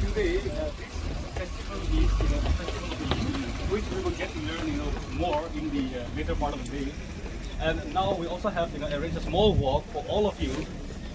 Today, this festival is a festival which we will get to learn more in the later part of the day. And now we also have arranged a small walk for all of you.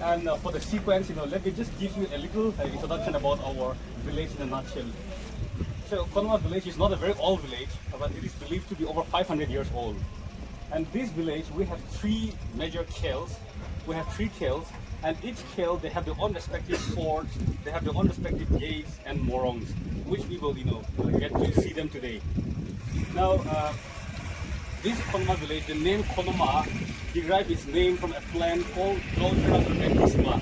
And for the sequence, let me just give you a little introduction about our village in a nutshell. So Khonoma village is not a very old village, but it is believed to be over 500 years old. And this village, we have three major khels. We have three khels, and each khel, they have their own respective forts, they have their own respective gates and morungs, which we will, get to see them today. Now, this Khonoma village, the name Khonoma derived its name from a plant called Khonoma,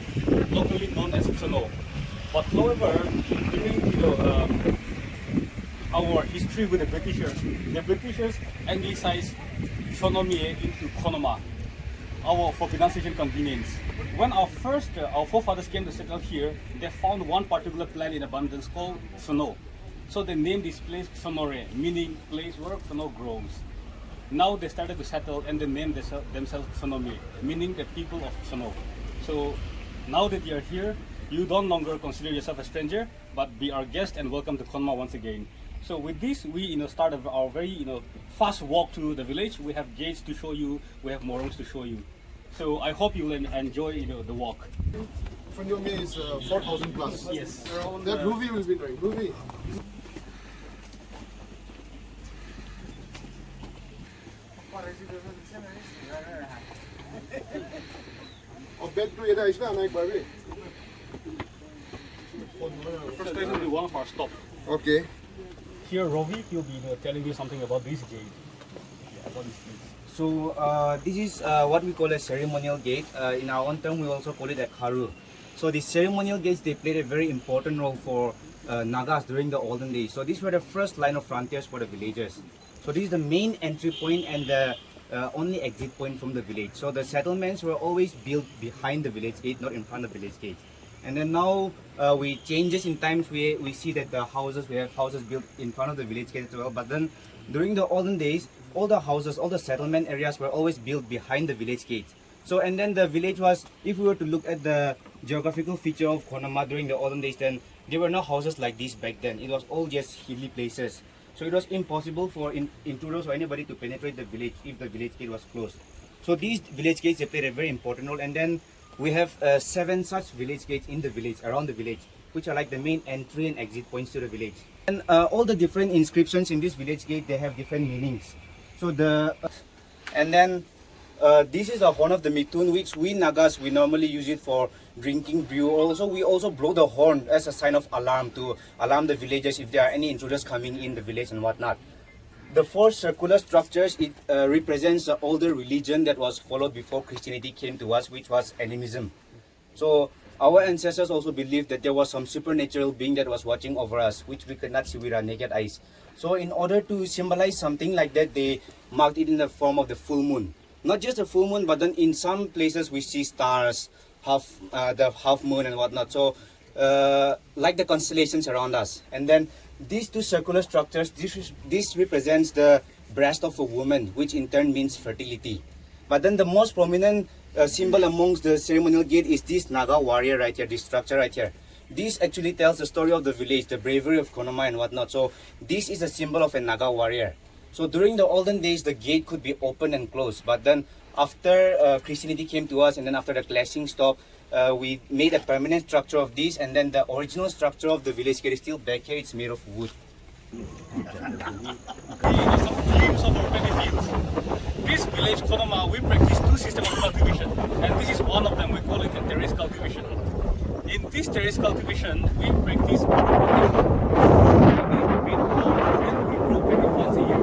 locally known as Psono. But however, during our history with the Britishers anglicized Psonomie into Khonoma, for pronunciation convenience. When our forefathers came to settle here, they found one particular plant in abundance called Psono. So they named this place Psonore, meaning place where Psono grows. Now they started to settle and they named themselves Psonomie, meaning the people of Psono. So now that you are here, you don't longer consider yourself a stranger, but be our guest and welcome to Khonoma once again. So with this, we start our very fast walk to the village. We have gates to show you, we have morungs to show you. So I hope you will enjoy the walk. From your is 4,000 plus. Yes. That Ruby will be doing. Ruby. Bed to either is not like First place will be one of our stops. Okay. Here, Rovi, he'll be telling you something about this gate. About this gate. So this is what we call a ceremonial gate. In our own term, we also call it a karu. So the ceremonial gates, they played a very important role for Nagas during the olden days. So these were the first line of frontiers for the villagers. So this is the main entry point and the only exit point from the village. So the settlements were always built behind the village gate, not in front of the village gate. And then now we changes in times. We see that we have houses built in front of the village gate as well. But then during the olden days, all the houses, all the settlement areas were always built behind the village gate. So and then the village was, if we were to look at the geographical feature of Khonoma during the olden days, then there were no houses like this back then. It was all just hilly places. So it was impossible for intruders or anybody to penetrate the village if the village gate was closed. So these village gates, they played a very important role. And then we have 7 such village gates in the village, around the village, which are like the main entry and exit points to the village. And all the different inscriptions in this village gate, they have different meanings. So this is a horn of the Mithun, which we Nagas, we normally use it for drinking brew. We also blow the horn as a sign of alarm to alarm the villagers if there are any intruders coming in the village and whatnot. The 4 circular structures, it represents the older religion that was followed before Christianity came to us, which was animism. So our ancestors also believed that there was some supernatural being that was watching over us, which we could not see with our naked eyes. So in order to symbolize something like that, they marked it in the form of the full moon. Not just the full moon, but then in some places we see stars, the half moon and whatnot. So like the constellations around us. And then these 2 circular structures, this represents the breast of a woman, which in turn means fertility. But then the most prominent symbol amongst the ceremonial gate is this Naga warrior right here, this structure right here. This actually tells the story of the village, the bravery of Khonoma and whatnot. So this is a symbol of a Naga warrior. So during the olden days, the gate could be open and closed. But then after Christianity came to us and then after the clashing stopped, we made a permanent structure of this, and then the original structure of the village gate is still back here. It's made of wood. Some glimpse of our paddy fields. This village, Khonoma, we practice 2 systems of cultivation, and this is one of them. We call it a terrace cultivation. In this terrace cultivation, we practice once a year.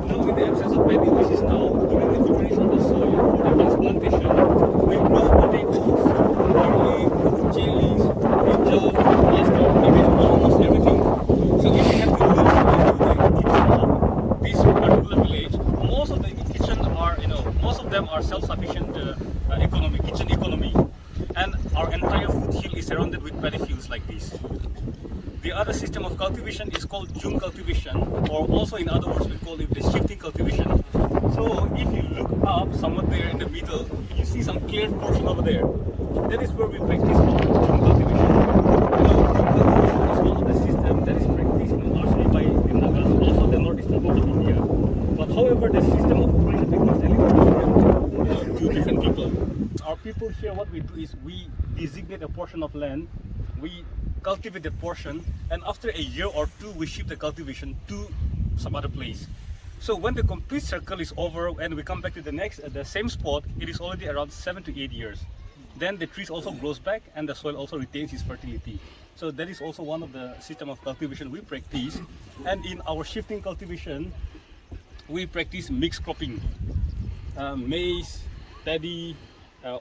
Now, in the absence of paddy, which is now during the preparation of the soil for the transplantation, we grow potatoes, barley, chilies, brinjal, mustard, cabbage, almost everything. So if we have to look into the kitchen of this particular village, most of the kitchen are, most of them are self-sufficient kitchen economy, and our entire food hill is surrounded with paddy fields like this. The other system of cultivation is called Jung cultivation, or also in other words we call it the shifting cultivation. So if you look up somewhat there in the middle, you see some clear portion over there. That is where we practice Jung cultivation. Jung cultivation is one of the systems that is practiced largely by the Nagas, also the northeastern part of India. But however, the system of operation is a little different to different people. Our people here, what we do is we designate a portion of land, we cultivate that portion, and after a year or two we shift the cultivation to some other place. So when the complete circle is over and we come back to the same spot, it is already around 7 to 8 years. Then the trees also grows back and the soil also retains its fertility. So that is also one of the system of cultivation we practice. And in our shifting cultivation, we practice mixed cropping, maize, paddy,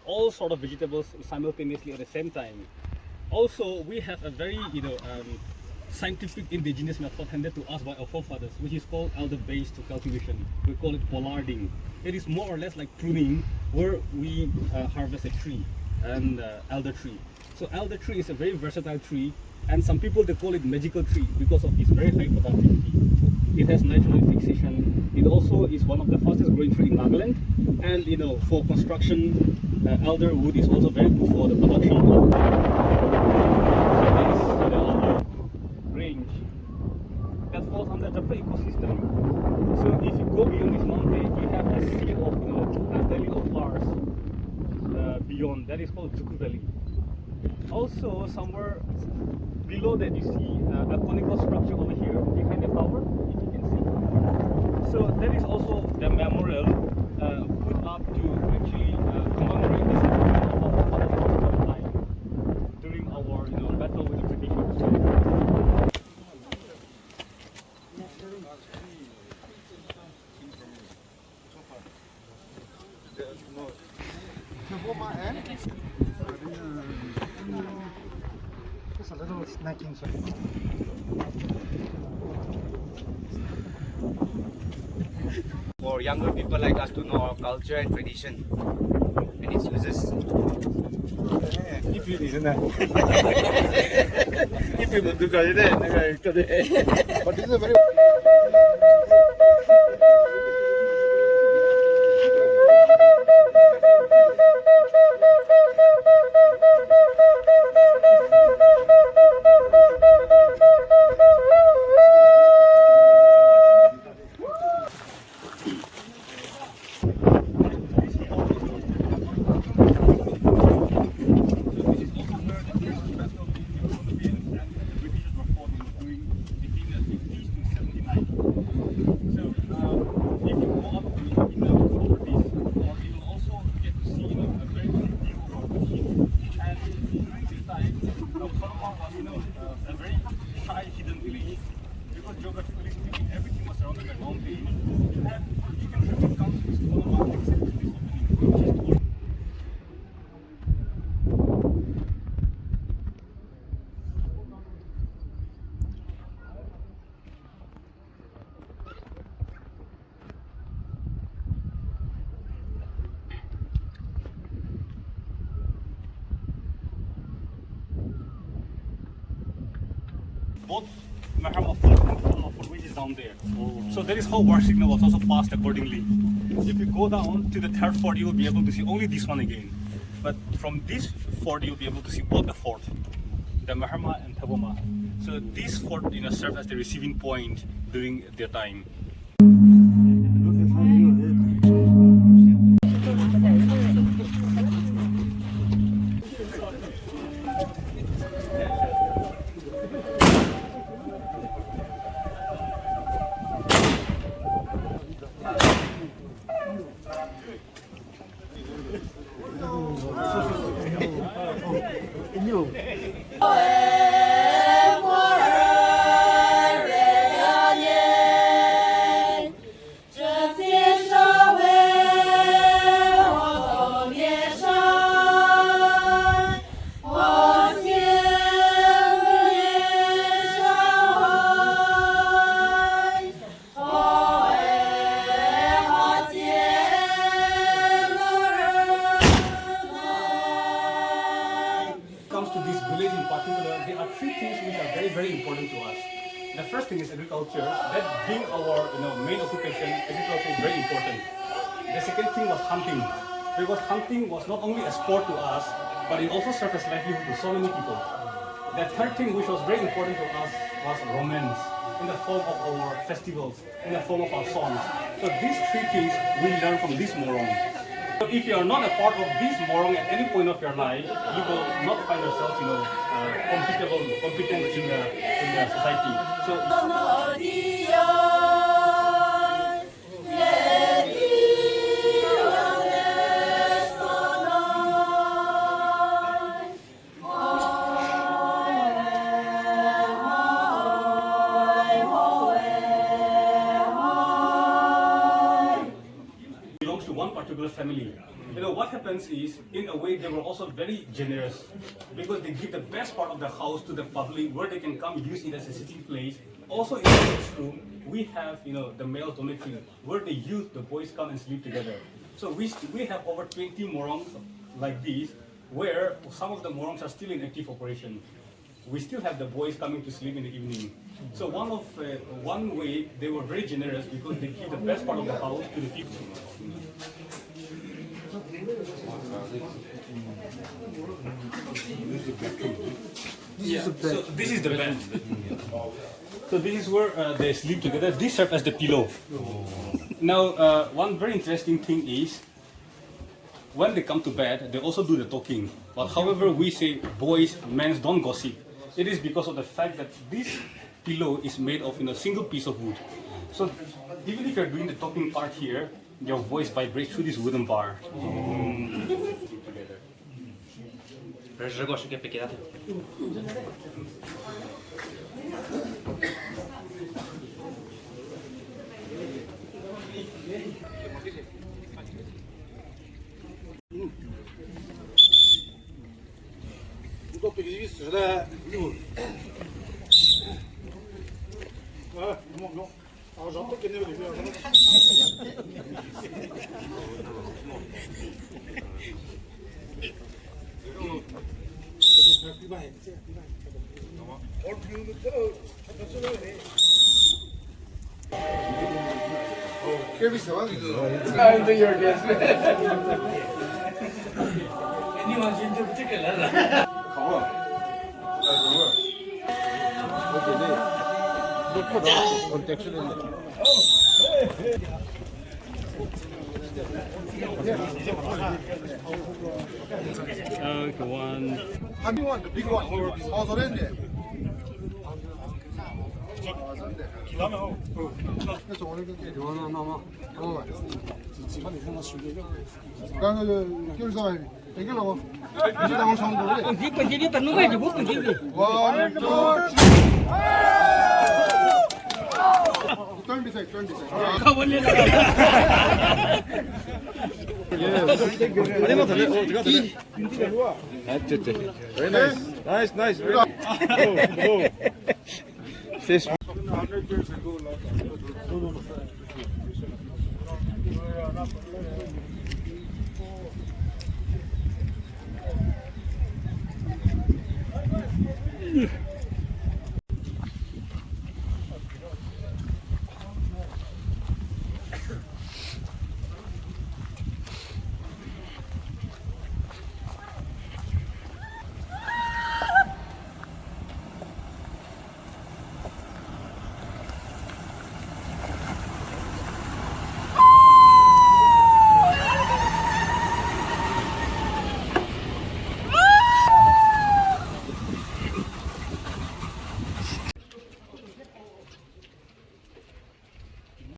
all sort of vegetables simultaneously at the same time. Also, we have a very scientific indigenous method handed to us by our forefathers, which is called elder-based cultivation. We call it pollarding. It is more or less like pruning, where we harvest a tree, and elder tree. So elder tree is a very versatile tree, and some people they call it magical tree because of its very high productivity. It has natural fixation. It also is one of the fastest growing tree in Nagaland, and for construction, elder wood is also very good for the production of range that falls under the ecosystem. So if you go beyond this mountain, you have a sea of a valley of flowers beyond. That is called Zuku Valley. Also, somewhere below that you see a conical structure over here behind the tower, if you can see. So that is also the memorial put up to actually commemorate the sacrifice of our fathers during our battle with the British. Just a little snacking. For younger people like us to know our culture and tradition and its uses. But this is a very a very shy, hidden village, because geographically speaking, everything was surrounded by mountains, and you can really count this Khonoma except for this opening. Both Mahama Fort and Khonoma Fort, which is down there. So that is how war signal was also passed accordingly. If you go down to the third fort, you will be able to see only this one again. But from this fort, you'll be able to see both the fort, the Mahama and Taboma. So this fort served as the receiving point during their time. particular, there are three things which are very, very important to us. The first thing is agriculture. That being our main occupation, agriculture is very important. The second thing was hunting, because hunting was not only a sport to us, but it also served as livelihood to so many people. The third thing which was very important to us was romance, in the form of our festivals, in the form of our songs. So these three things we learn from this morong. So if you are not a part of this morong at any point of your life, you will not find yourself, competent in the society. So belongs to one particular family. What happens is, in a way, they were also very generous because they give the best part of the house to the public where they can come use it as a sitting place. Also in the next room, we have the male dormitory where the youth, the boys come and sleep together. So we have over 20 morongs like these, where some of the morongs are still in active operation. We still have the boys coming to sleep in the evening. So one way they were very generous because they give the best part of the house to the people. So this is the bed. So this is where they sleep together. This serves as the pillow. Now, one very interesting thing is, when they come to bed, they also do the talking. But however, we say boys, men don't gossip. It is because of the fact that this pillow is made of a single piece of wood. So even if you're doing the talking part here, your voice vibrates through this wooden bar. 이거 비기스 저래. 아, 뭐. 아, 저도 괜히 그래요. Kirby Sawang. I think you're guest. Anyone in particular? Come on. Go on. How do you want the big one? Also in there. Turn beside. Very nice. Nice. 100 years ago, like